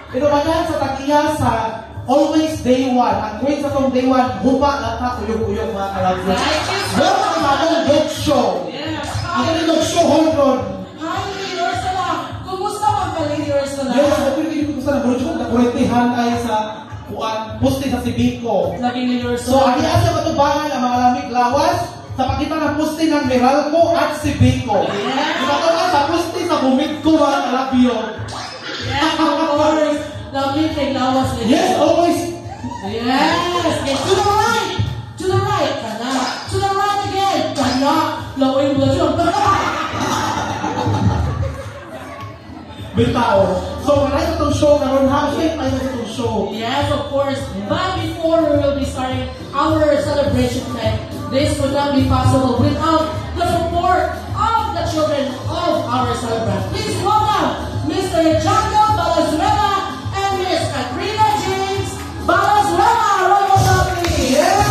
Inumanan sa tagiya sa always day one. Ang great sa tong day one, hupa at uyog-uyog mga kalabyo. Welcome sa atong dog show. Ang dog show, hold on. Hi, Lady Ursula. Kumusta mga ka, Lady Ursula? Yes, okay, hindi ko sa nabulot yung nakuritihan ay sa posting sa Sibico. Lady Ursula. So, ang iya sa matubangan ang mga lamig lawas sa pakita ng posting ng Meralco at Sibico. Ito nga sa posting sa Bumidco mga kalabyo. Yes, of course. Lamig kay lawas. Yes, always. Yes. To the right. To the right. Kana. To the right again. Kana. Laway mo lang. Bitao. So, maray sa itong show karon ha? Shit, tayo sa itong show. Yes, of course. But before we will be starting our celebration tonight, this would not be possible without the support of the children of our celebrant. Please welcome Mr. Jando Valenzuela and Miss Katrina James Valenzuela. Royal family. Yes!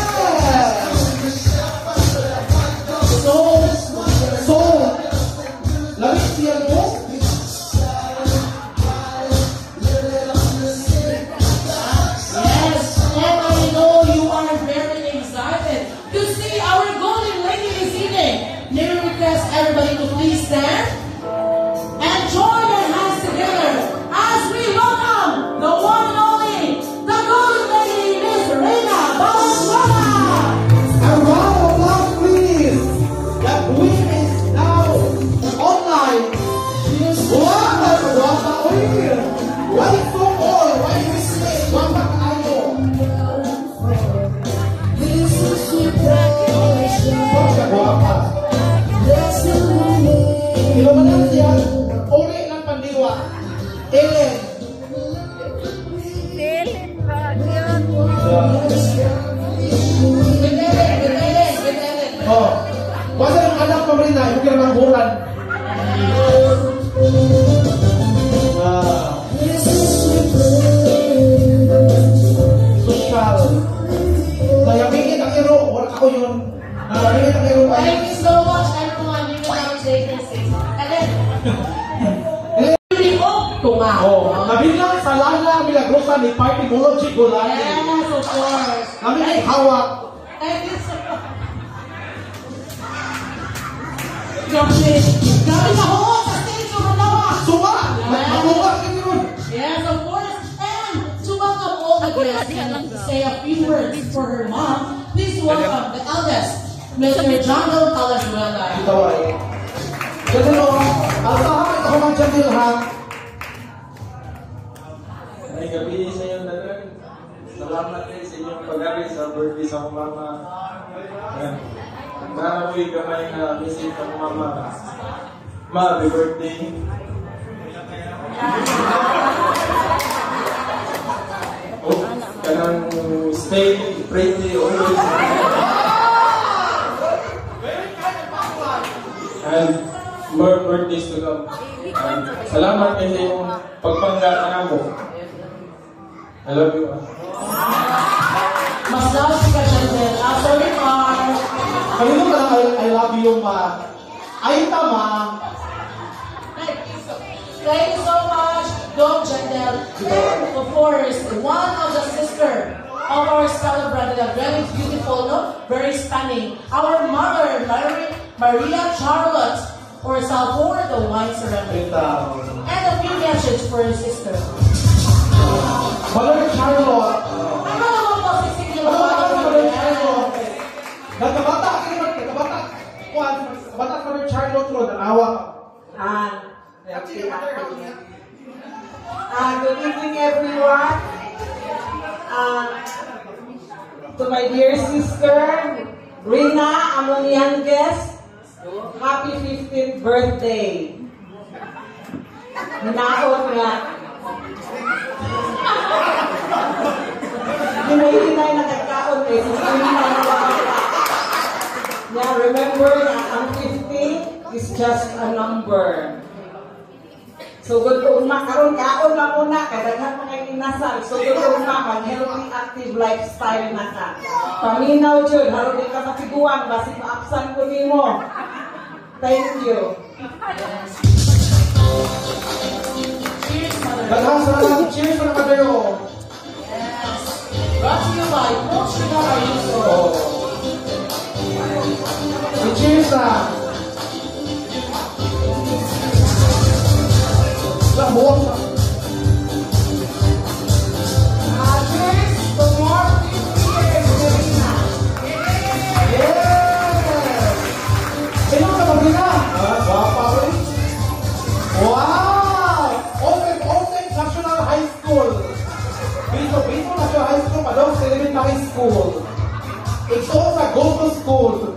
So, labis siya mo? Everybody to please stand and join your hands together as we welcome the one and only, the golden lady, Miss Reina Valenzuela. A round of applause, please. That queen is now online. Why so all? Why you say Wapa kayo? Wapa. Ilumanan siya, uli ng pandiwa. Ellen. Oh, basta ng anak mo rin na, yung kirang bulan. Social. Nayamingin ang iro, wala ako yun. Nayamingin ang iro ay. Thank you so much, everyone. You can now stay here. And then, nabilang sa Lala Milagrosa ni Party Mology Golani. Yes, of course. Kami ay hawak. Thank you so much. Grabe na ho sa stage ng Manawa. Suwa! Mabuka ka yun. Yes, of course. And to welcome all the guests and to say a few words for her mom, please welcome the eldest, Mr. Jando Valenzuela. Ito ay. Kasi no, asahan ako man dyan nila ha. Ay gabi sa inyo dagan. Salamat din sa inyong pag-ari sa birthday sa akong mama. Sana mo'y gamay na visit ang mama. Ma, happy birthday. Oh, kanang stay friendly always. And more birthdays to come. And salamat din sa iyong pagpangga mo. I love you. Mas love ka siya din. Sorry, Mar. Kanino ka lang I love you, ma. Ay, tama. Thank you so much, Dom Jandel. And of course, one of the sister of our celebrant, a very beautiful, no? Very stunning. Our mother, Maria Charlotte, or Salvador, the wine ceremony. And a few messages for her sister. Mother Charlotte. Ano naman po, sisig yung Mother Charlotte. Nagkabata, kabata Mother Charlotte ko, nanawa. Good evening, everyone. To my dear sister, Rina, among youngest, happy 15th birthday. Hinaot nga. Hinay-hinay na nagkaon eh. Yeah, remember that ang 50 is just a number. So good to karon kaon lang muna kay daghan mga inasal. So good to mag-healthy active lifestyle na ka. Paminaw jud haron di ka matiguan basi ma-absent ko nimo. Thank you. Cheers, Mother Daghang salamat. Cheers na kadero. Yes. Brought to you by Coach Ricardo. Cheers na. Buwag na. Cheers to more 50 years, Marina. Yes! Sino ka Marina? Wapa rin. Wow! Open National High School. Bito National High School, Padong Elementary High School. Ito sa Goto School.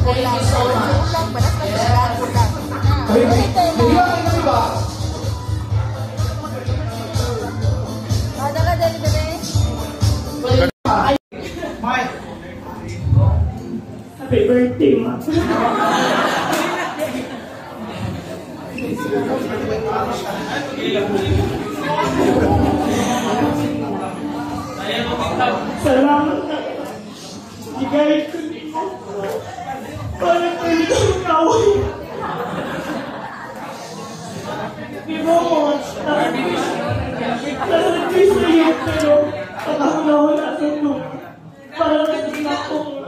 Thank you so much. Hindi ka ba? Mike. Happy birthday, Ma. Salamat na. Igalit ko dito. Para pwede kong kaway. Di ba mo? Nasa-twist na yun, pero patahon-ahon sa nung parang hindi na akong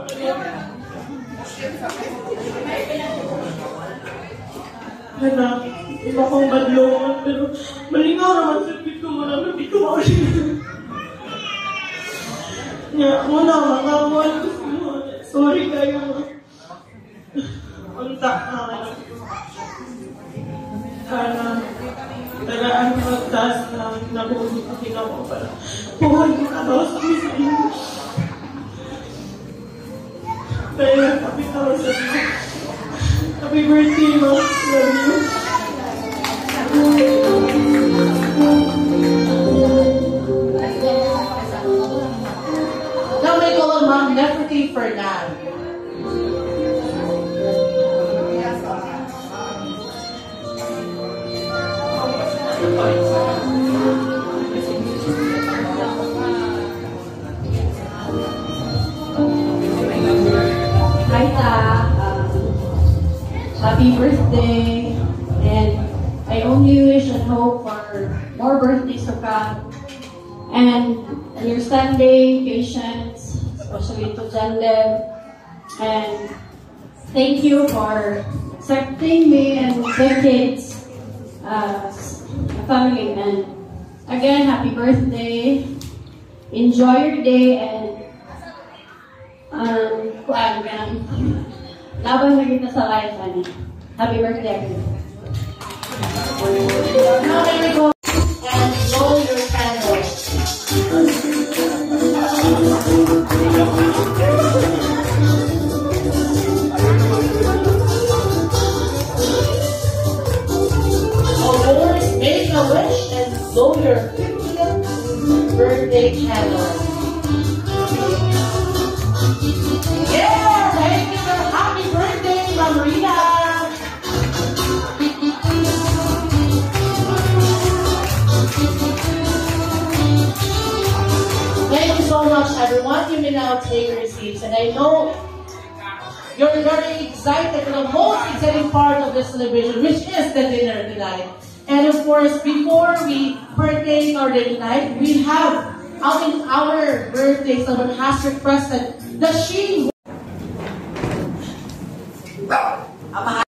Anak, iba kong badlongan, pero malingaw naman sa bit ko marami, di ko maulit. Nga, muna, makamuan ko sa mga. Sorry kayo, ma. Untak na kayo. Sana, tagaan ko magtas na nabuhin ko ginawa para puhal ko na daw sa isa inyo. Pero, kapit ako sa inyo. Happy birthday, Ma. Love you. Now may call on Ma'am Nefertiti Fernand. Hi, Ta. Happy birthday. And I only wish and hope for more birthdays to come. And understanding, patience, especially to Jandem. And thank you for accepting me and the kids as a family. And again, happy birthday. Enjoy your day and laban na kita sa life, honey. Happy birthday, again. Now may we go and blow your candle. Boys, make a wish and blow your 50th birthday candle. Yeah, thank you for happy birthday, Marina. Thank you so much, everyone. You may now take your seats, and I know you're very excited for the most exciting part of this celebration, which is the dinner tonight. And of course, before we partake our dinner tonight, we have our birthday someone has requested that she.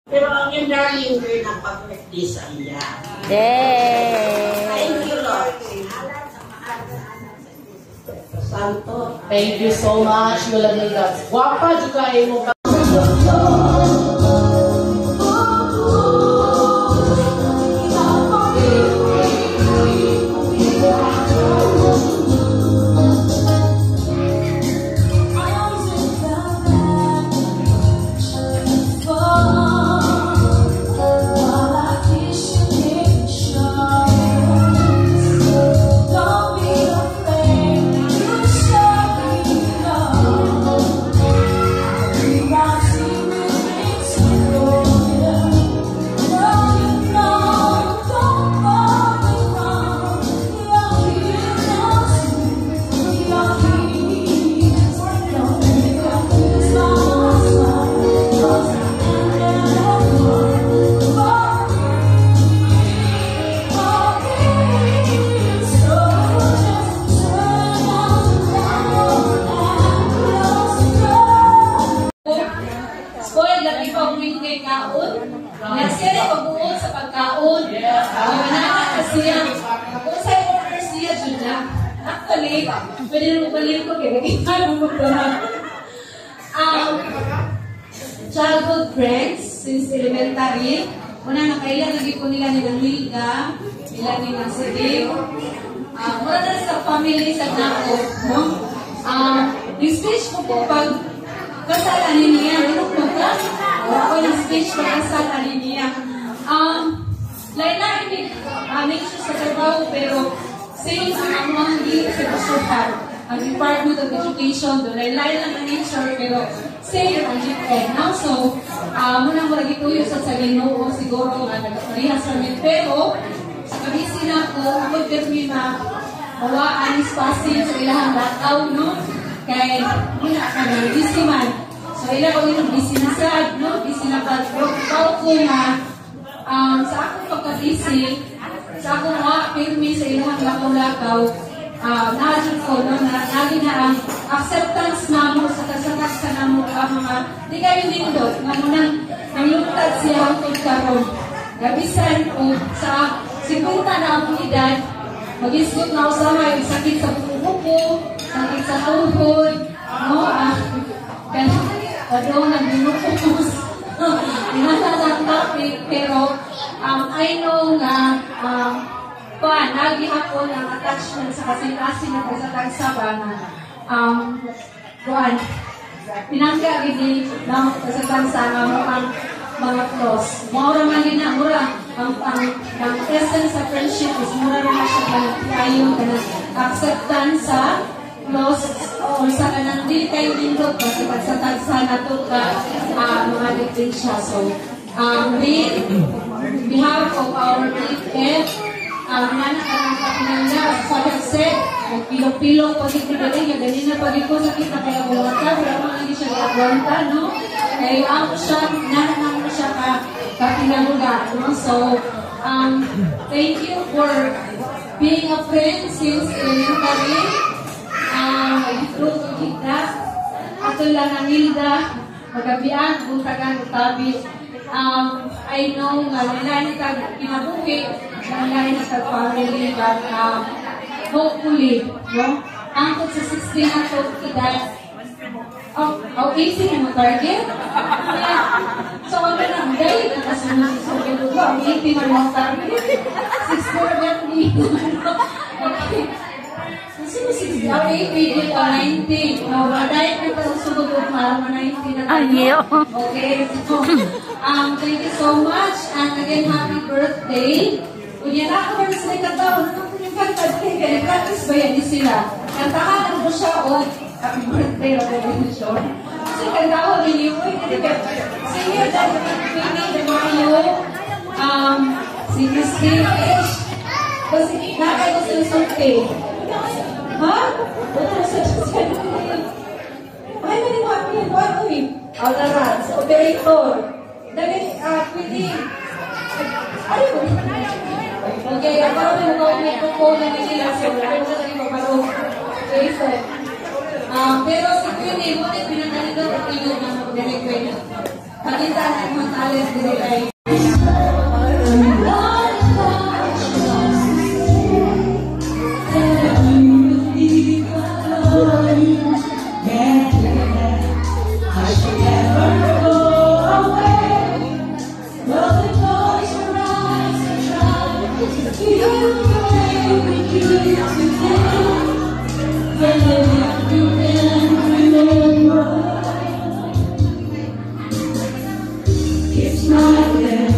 Pero ang yung darling girl ng pag-birthday sa iya. Yay! Thank you, Lord. Santo. Thank you so much, Yolanda. Guapa juga mo. Right. balik, pwede na magbalik ko, kaya nakita na magbalag. Childhood friends, since elementary, una nakailan, lagi po nila nilang Hilda, nila nilang Sidip. Mula na sa family sa Nako, no? Yung speech ko po pag kasalan niya, ano po ka? Ako yung speech pag kasalan niya. Lain-lain din, nature sa trabaho, pero same ang mga hindi sa pasukan. Ang Department of Education, lain-lain lang ang nature, pero same ang GPN. No? So, muna mo lagi tuyo sa Ginoo, siguro nga nagpaparihas namin. Pero, sa kabisi na ko, ako din na mawaan spacing sa ilang lataw, no? Kaya, muna ka na, busy man. So, ilang ko yung busy na sad, no? Busy na pa. Pero, ikaw ko na, sa akong pagka-busy, sa akong mga pirmi sa ilang lakaw-lakaw, naadyan ko, no? Naging na ang acceptance na mo sa kasakasa na mo mga, di kayo nindot, nga mo nang lutad siya ang tulkaron. Gabisan ko sa 50 na ang edad, mag-isgot na usahay, sakit sa buko, sakit sa tuhod, no? Kaya nag-binukos. Inasasak topic, pero I know nga, nagi ako ng attachment sa kasing-kasing na kasatag-saba na, pinangga gini ng kasatag-saba mo ang mga close. Mura man din na, mura. Ang essence sa friendship is mura na siya kayo na acceptance sa close o sa kanang di kayo lindot kasi pagsatagsa na ito ka mga dikting siya. So, on behalf of our DFF, nana ka ng kapinanda, Father said, nagpilong-pilong pag-ibigay, yung ganina pag-iko sakit na kaya buwata, wala mga hindi siya nagwanta, no? Kaya ako siya, nana mo siya kapinaluga, no? So, thank you for being a friend since elementary. Mag-ikluto kita. Ato lang ang Hilda, magabian, buntagan, utabi. I know nga, nalain na kinabuhi, nalain na family, but hopefully, no? Angkot sa 16 na ito, edad, 18 na target. So, ano lang, dahil nakasunod sa Galuga, 18 na target. 6-4 na okay. Sino 60? 18 o 19. Dahil na parang sunod o parang 19 na tayo. Okay, so, thank you so much. And again, happy birthday. Kung yan ako ba sa ikataon, ano yung pagkatay ka? Nag-practice ba yan sila? Kantahan mo siya o happy birthday o revolution. Kasi kantahan din yun. Senior dahil pinag na kayo. Si Christine H. Kasi nakay ko sinusunti. Ha? Ay, mali mo ako yan. Ano eh? Alaran, sa operator. Dahil, pwede. Ayun. Okay, ako may mga upo na nila. So, ako sa iyo, parang Jason. Pero si Queenie, ngunit pinagdalito at ino na mag-direct. Pagkita na mga talent direct. It's not there.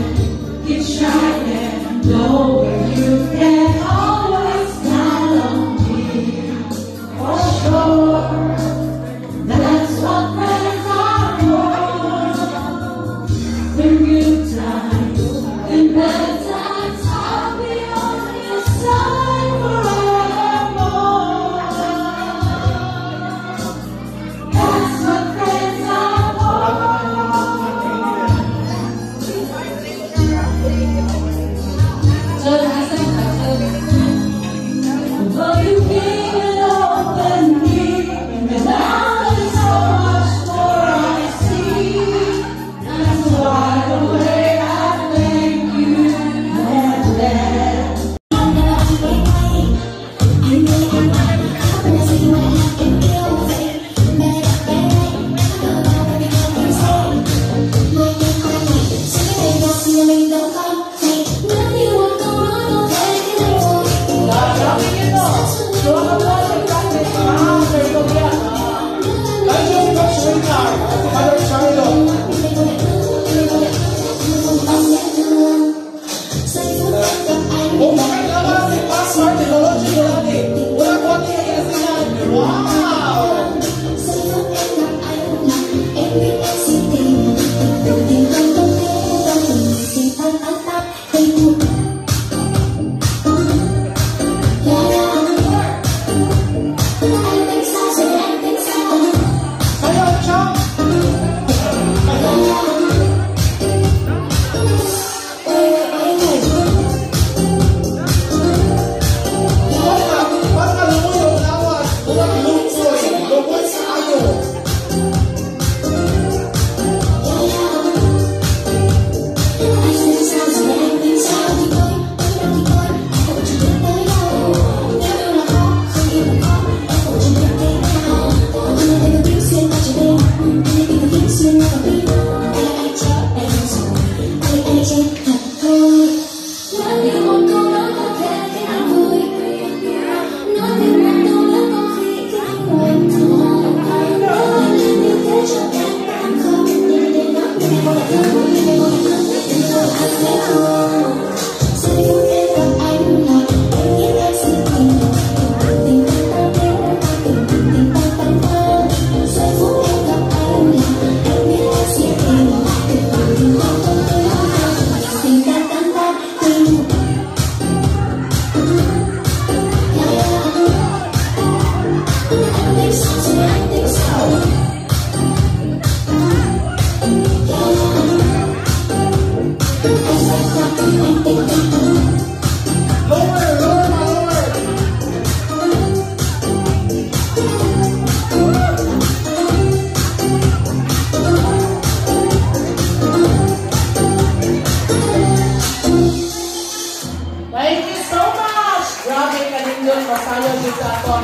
Pindol, masayo dito ako.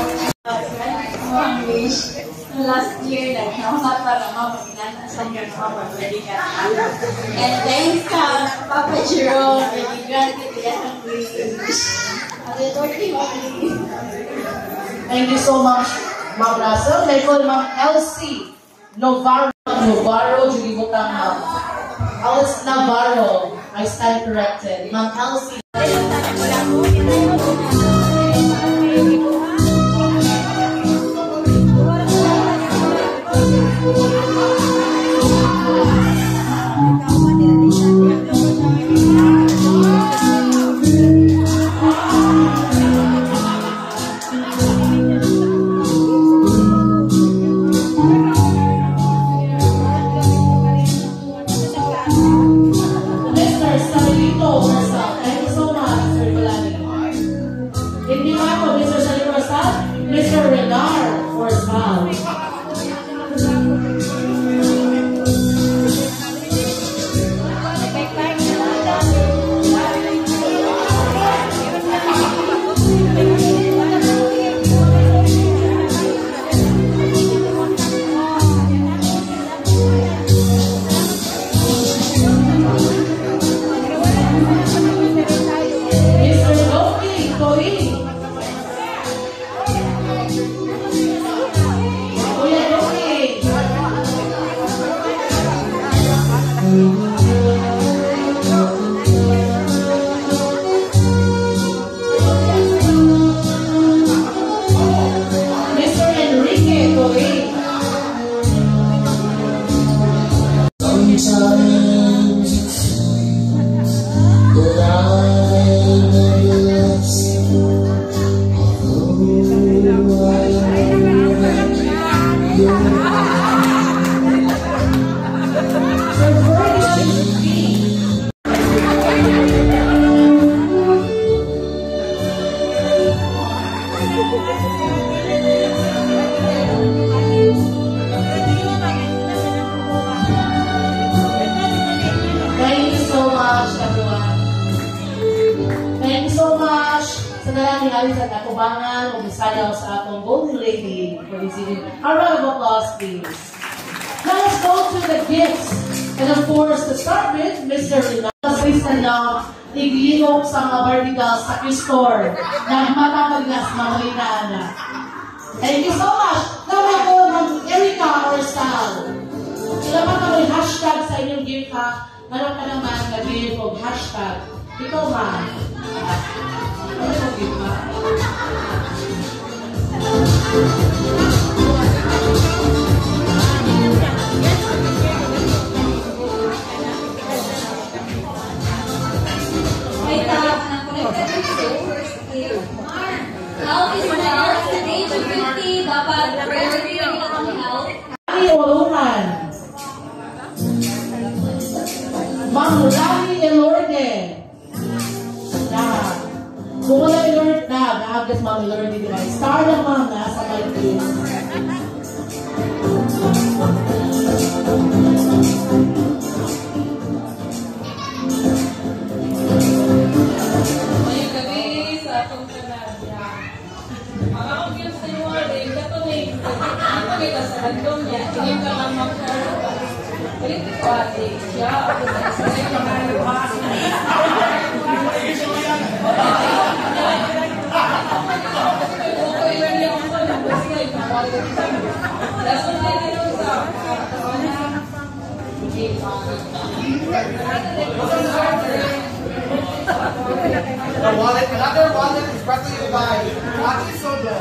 Wish. Last year, nagkamat para mapaglantasan yung mga pagkalikan. And thanks ka, Papa Jerome, nagigran kita ang wish. Thank you so much, Ma'am Russell. May call Ma'am Elsie Navarro, Judy Butang, Alice Navarro. I stand corrected. Ma'am Elsie. A round of applause, please. Now let's go to the gifts. And of course, to start with, Mr. Rinaldo. Please stand up. Iglingok sa mga barbigal sa Q-Store. Nagmatapaglas, mamulinaan na. Thank you so much. Naman ko ng Erika or Sal. Sila pa ka may hashtag sa inyong gift ha. Meron ka naman nag-gift o hashtag. Ikaw ba? Ano yung gift ba? Health is wealth. At the age of 50, dapat priority lang ang health. Ay, ulungan. Ma'am Rani Elorde. Kung wala Elorde na, naagas Ma'am Elorde din ay star naman na sa my team. The wallet, another wallet is brought to you by Ati Soda.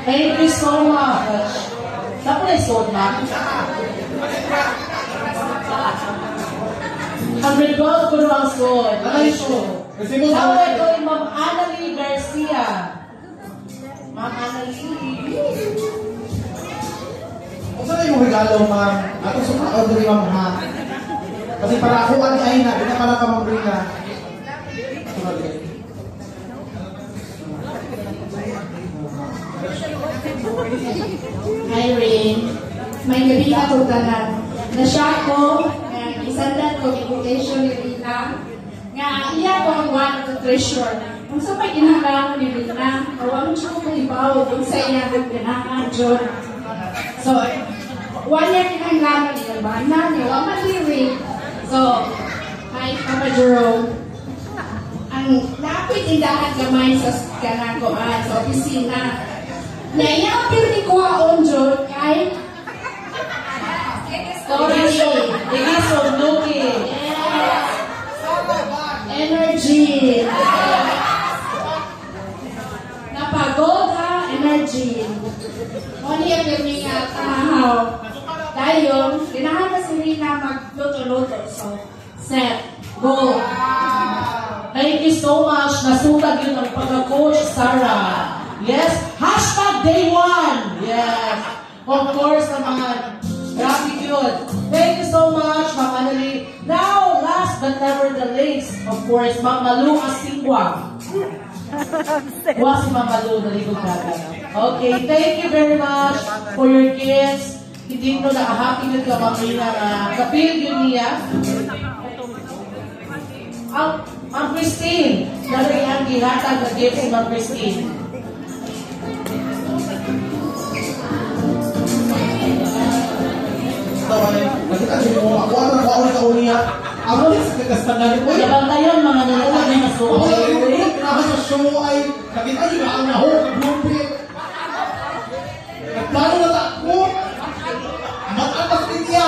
Thank you so much. Saan po na-sold na? 100 gold ko naman sold. Ay, show. Tawag ko yung Ma'am Annalie Garcia. Ma'am Annalie. Kung saan yung regalo, ma'am? Ako sa order yung ma'am ha. Kasi para ako ay na, hindi para ka ma'am Rina. Hi, Rain. May gabi ako tanan. Na-shock ko, isandan ko invitation ni Rina. Nga, iya ko ang one of the pressure. Kung sa may ginagawa ni Rina, awang siya kung ibaw, kung sa iya ang ginagawa, John. So, one year kinanggaman niya, ba? Na niya, wala matiri. So, hi, Papa Jerome. Ang lapit indahan gamay sa kanakoan, sa opisina. Nayapir ni Kuwaon, John, kay Story. Sunuki. Energy. Napagod ha, energy. Moni ang galing nga tahaw. Dahil, ginahan na si Rina magluto-luto. So, set, go. Thank you so much. Nasugad yun ang pagka-coach, Sarah. Yes. #day 1. Yes. Of course naman. Gratitude. Thank you so much, Ma'am Annalyn. Now, last but never the least, of course, Ma'am Malu Asingwa. Wala si Ma'am Malu, naligod natin. Okay, thank you very much for your gifts. Hindi ko nakahappy nyo ka, Ma'am Rina, na kapil yun niya. Ma'am Christine, dali ang gihatag na gift si Ma'am Christine. Nakita niyo mo, ako ang nakakuha niya. Ako rin sa kagastangan ko. Yabang tayo, mga nanatay na Ako suko. ay sa show ay nakita niyo na ang nahok, grupi. Nagplano na ako. Matatas din niya.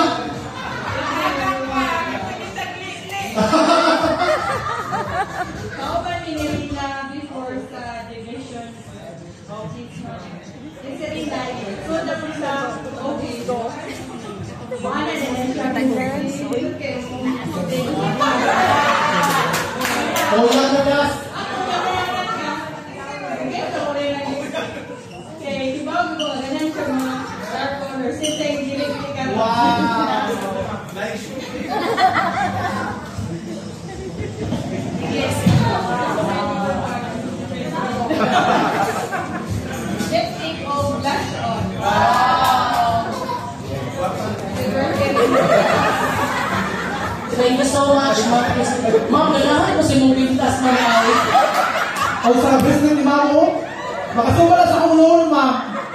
Ako ba ni Rina before sa division of teacher? Kasi Rina, so na po sa office ko. Mana din siya Oh, yan na na. okay, di ba ko ganun siya mga dark corner. Since ay gilig ka. Wow. Yes. Lipstick o blush on. Thank you so much, Ma'am Christine. Ma'am, ganahan mo si mong pintas na ay. Ang sa business ni Mamo, makasumala sa akong noon, ma'am.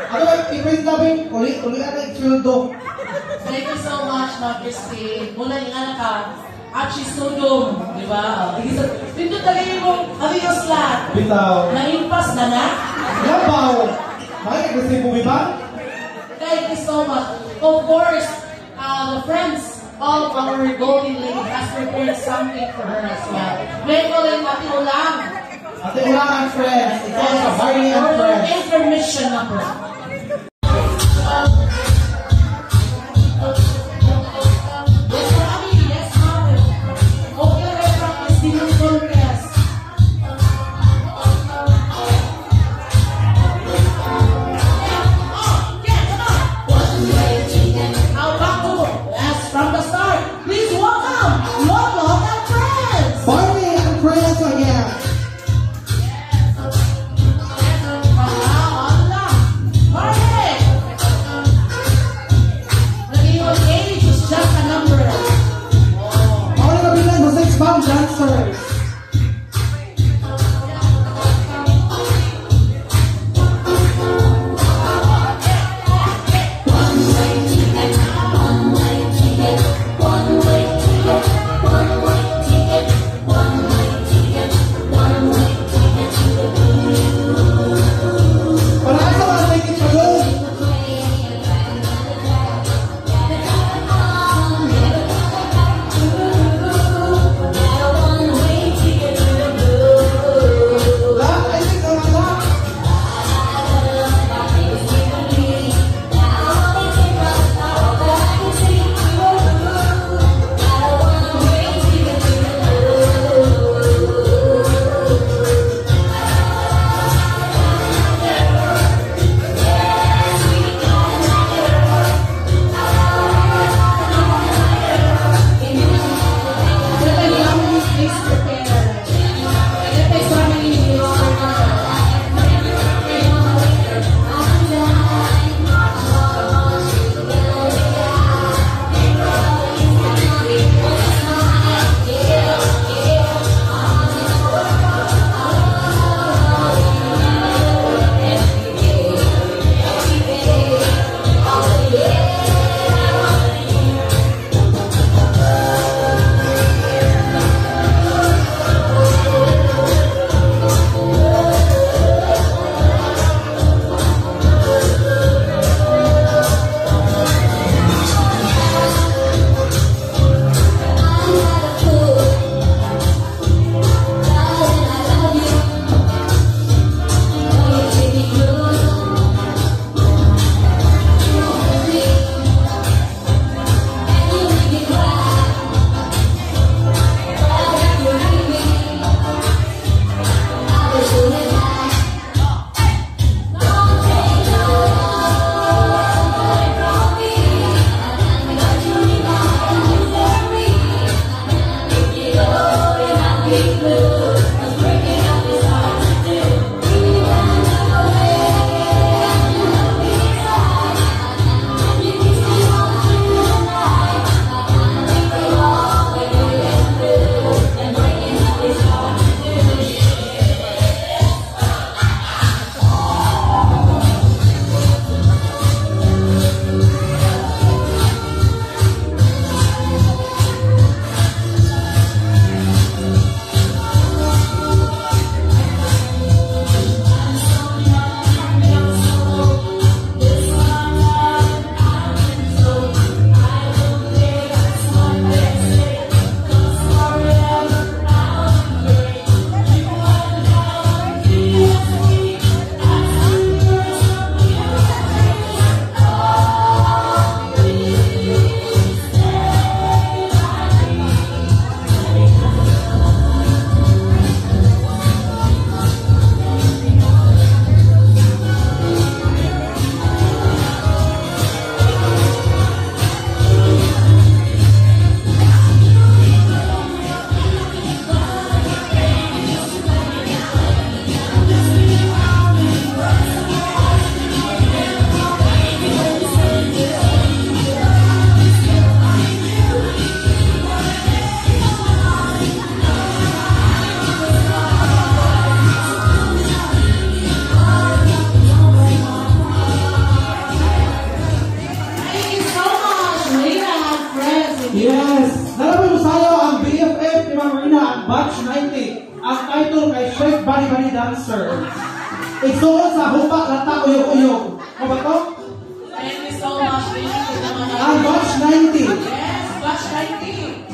Ako ay i-print namin, uli ang iksuldo. Thank you so much, Ma'am Christine. Muna yung anak ka, Achi Sodom, di ba? Pindot talaga mo, ano yung slot? Bitaw. Naimpas na na? Labaw. Makikaglasay po, ba? Thank you so much. Of course, the friends of our golden lady has prepared something for her as well. May ko lang Ate Ulang. Ate Ulang and friends. It's also Harley and For their friends. information number. Yes, Mami. Yes, Mami. Okay, we're from Estimul Cortes. From the start, please welcome Lolo and friends. Barney and friends again. ang title kay Chef Bari Bari Dancer. Igsuon sa Hupa Lata Uyog-Uyog. Ano ba to? Thank you so much. Batch 90. Yes, batch 90.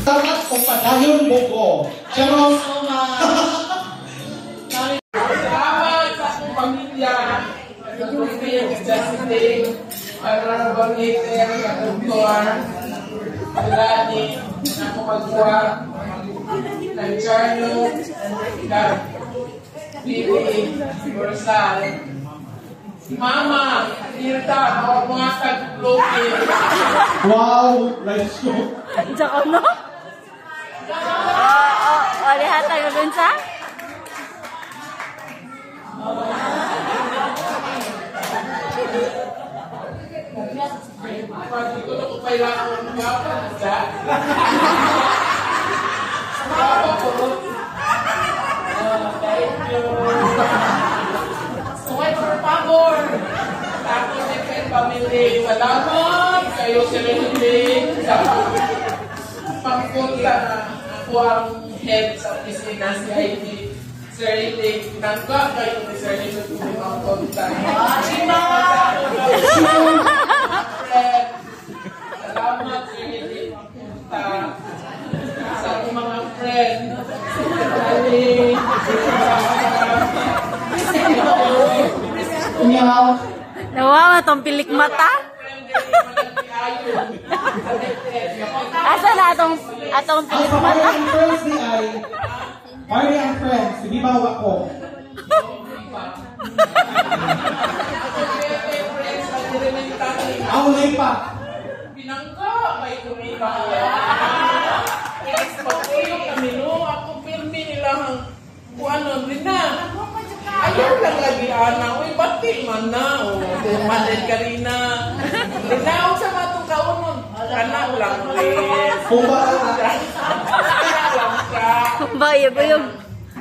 Salamat kung padayon mo ko. Pero, Salamat sa akong pamilya. Nag-prepare ka Justin. Pag-rabangiter, ka-doktor. Wala ni ako magkuha. Nag-charno. Nag-bibi. Rosal. Mama, Tirta, mga tag-bloke. wow, live show. Diyan ko, no? Oo, lihat tayo dun sa? Pati ko na kung kailangan ko magpapalasa. Thank you. So, por favor. Tapos different family. Salamat kayo sa Renee. Sa pagpunta na ako ang head sa opisina si Heidi. Sir Heidi, nangga kayo ni Sir Heidi kung may mga punta. Salamat Sir Heidi. Sa akong mga friend. Meow. Nawawa tong pilik mata. padayon. Asa na atong Ang pilit sa mata? Mary and Friends ni ay, Mary and Friends, hindi ba ako? Aulay pa. Binangga, may kumita ko. Pag-uyo kami, no? Ako pirmi nila ang kuanon rin na. Ayaw lang lagi, Ana. Uy, bati man na. O, kumalit ka rin na. Linaw sa matong kaunon. Anak lang rin. Kung ba Anak lang ka. Bayog-bayog.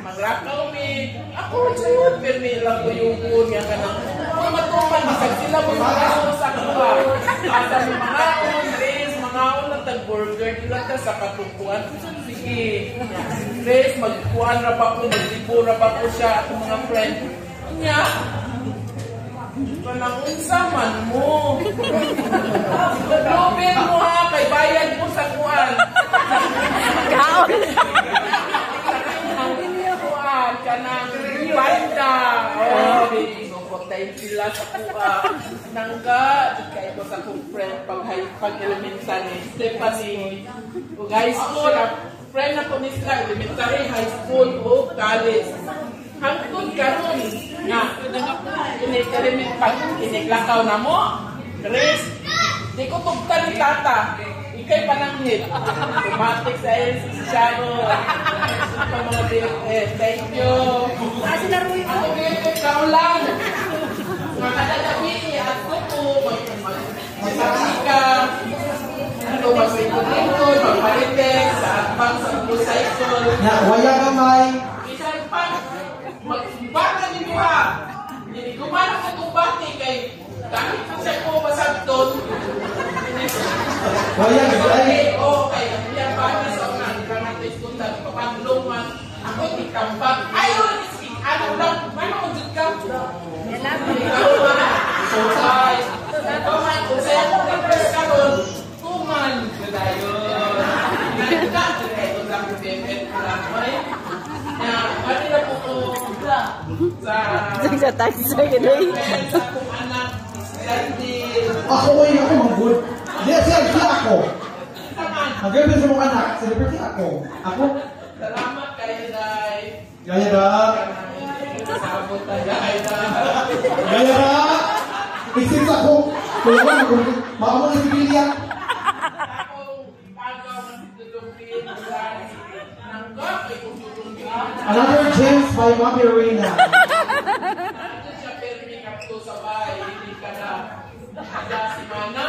Maglakaw mi. Ako, siyod, pirmi lang ko yung kunya ka na. Uy, matuman, masag sila mo yung mga sa kuha. Asa mi mga Grace, mga unang tag-burger, ilan ka sa katupuan. Sige, Grace, magkuhan na pa ko, magsipura pa ko siya at mga friend. Kanya, panang unsaman mo. Robin mo ha, kay bayad mo sa kuhan. Kaon. Kuhan, kanang banda. Oh, tayo sila sa kuha. Nangga, kaya ko sa kong friend pag-elementary. Stephanie, o high school, friend ako ni sila, elementary, high school, o college. Hangtod karon nga, kiniklakaw na mo. Grace, di ko tugtan ni tata. Ikay pananghit. Tumatik sa si Sharon. Sa mga DFS. Thank you. Kasi naruin ako ikaw lang. Makadadabi niya at ko magpapika. Ano, magpapikot, magparitek, sa atbang, sa motorcycle. waya gamay. Isang pang, magbaga ninyo ha. Hindi kumanak sa tubati kay dahil pa siya ko masagton. Waya gamay. Okay, yan ba niya sa unang gramatis kung pagpapagluman. Ako tikambak. Ayun, ano lang, manood ka. Sosay. Kuman, kung sa'yo kong repress ka ron, kuman. Gadayon. Nagka, ito lang yung BFF ko lang. Pati na po ko Sa taxi sa gano'n. sa kong anak, Ako manggod. Di ako. Mag-girlfriend sa mga anak, celebrity ako. Ako? salamat kayo, Day. Gaya da. Sabot na, Day. Gaya da. Isis ako. Kaya ko, maamo na si Bilya. Ako, pagaw ng tutulungin, nangga, ay kung tutulungin. Another James by Mami Reyna. Nandun siya permi kapto sa bahay, hindi ka na kada si Mana.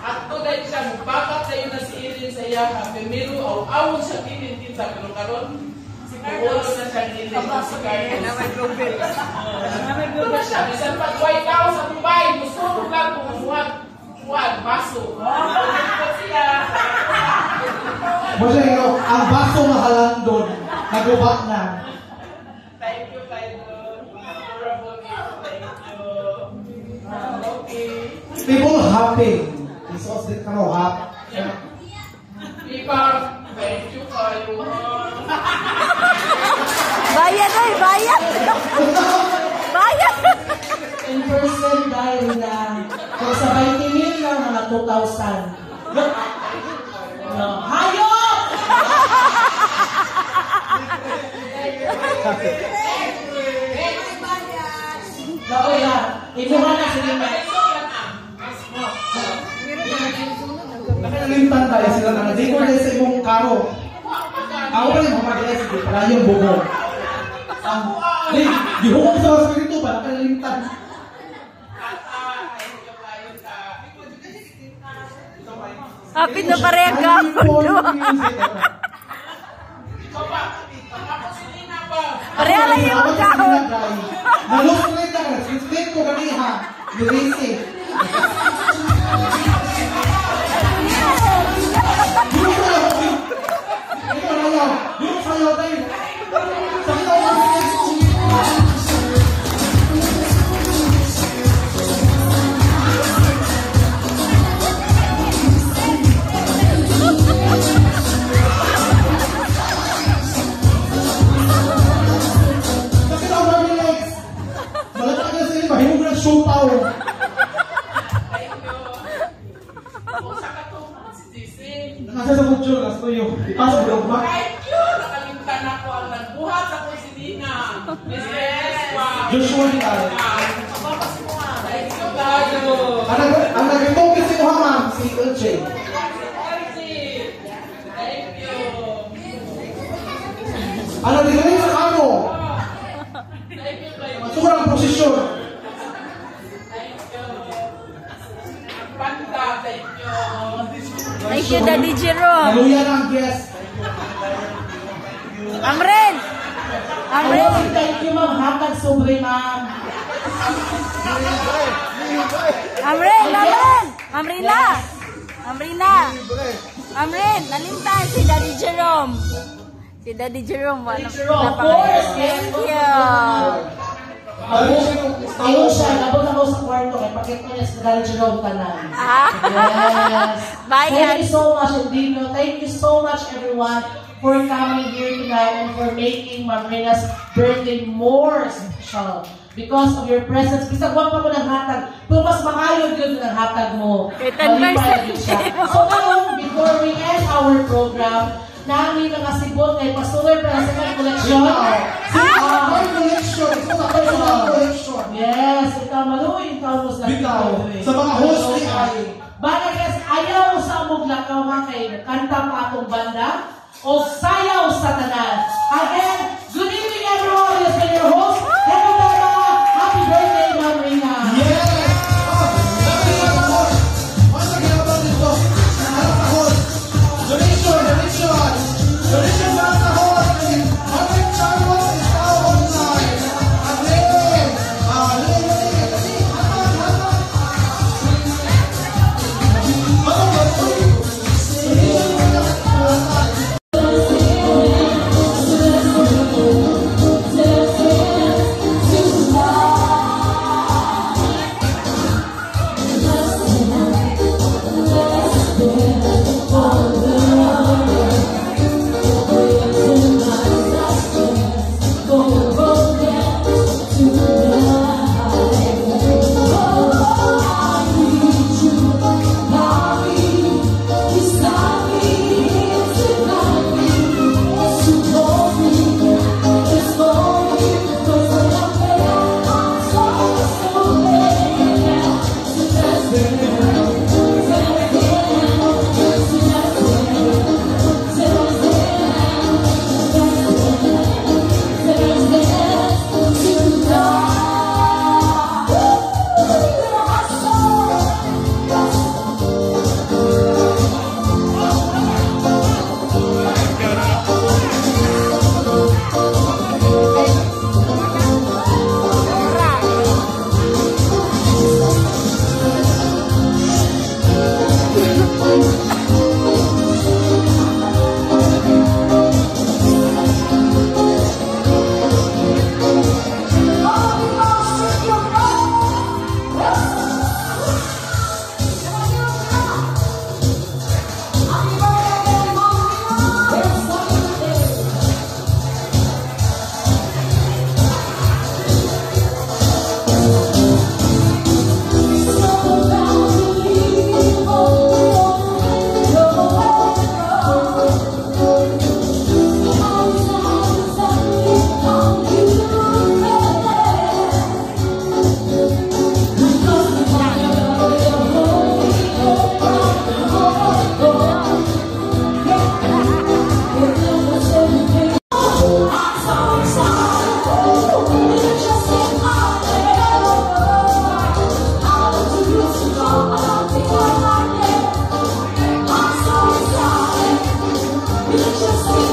At tulad siya, mubakat sa'yo na si Irin sa iya, pero awon siya din sa pero karon. Siguro na siya din si Carlos. Ito na siya, bisan pag white house sa Dubai, gusto ko lang kung buwan, baso. Ito siya. Masya yun, ang baso mahalang doon. Naguba na. Thank you, Tyler. Honorable gift, thank you. Okay. People happy. Isos din ka mo hap. Ipa, thank you kayo. Bayad ay, bayad. Bayad. In person dahil na kung sa 20,000 lang mga 2,000. No. Hayop! Oo yan. Ibuha na sila na. Nakalimutan tayo sila na. Di ko rin sa imong karo. Ako pa rin mamagay sige. Para yung bugo. Di hukong sa mga dito ba? Nakalimutan. Happy na pareha ka. Pareha lang yung kahon. Naluslit na ka. Sislit ko ganiha. Lirisi. Yung sayaw. Yung sayaw tayo. Sakita ko show power. sa tuyo. Ipasok mo ba? Thank you! Nakalimtan ako ang nagbuhat ako si Dina. Joshua di tayo. Thank you, Gado. Ang nag-focus si Muhammad, si Ulche. Thank you. Ang nag-release sa ano? Thank you, Bayo. Sobrang posisyon. Thank you. Panta, thank you. Thank you, Daddy Jerome. Hallelujah na ang guest. Amren! Amren! Thank you, ma'am. Hatag sobre, ma'am. Amren! Amren! Amrina! Amrina! Amren! Nalimtan si Daddy Jerome. Si Daddy Jerome. Daddy Jerome, of course. Thank you. Ayun siya, nabot ako sa kwarto. Kaya pakit ko niya sa Daddy Jerome tanan. Yes. Bayan. Thank you so much, Dino. Thank you so much, everyone, for coming here tonight and for making Marina's birthday more special. Because of your presence. Bisa wag pa mo ng hatag. Pero mas makayod yun ng hatag mo. Malipay din siya. So ngayon, before we end our program, namin nakasibot kay Pastor para sa second collection. Collection. Ito na personal collection. Yes, ikaw maluin, ikaw mo sa Bitaw. Sa mga host ni ay. Bana guys, ayaw sa amog lakaw mga kay kanta pa atong banda o sayaw sa tanan. Again, good evening everyone. This is your host, Hello Dara. Happy birthday, Marina. Yes! Once again, about dito. Sa host. Donation para sa host. Marvin Charles is now online. Again. Just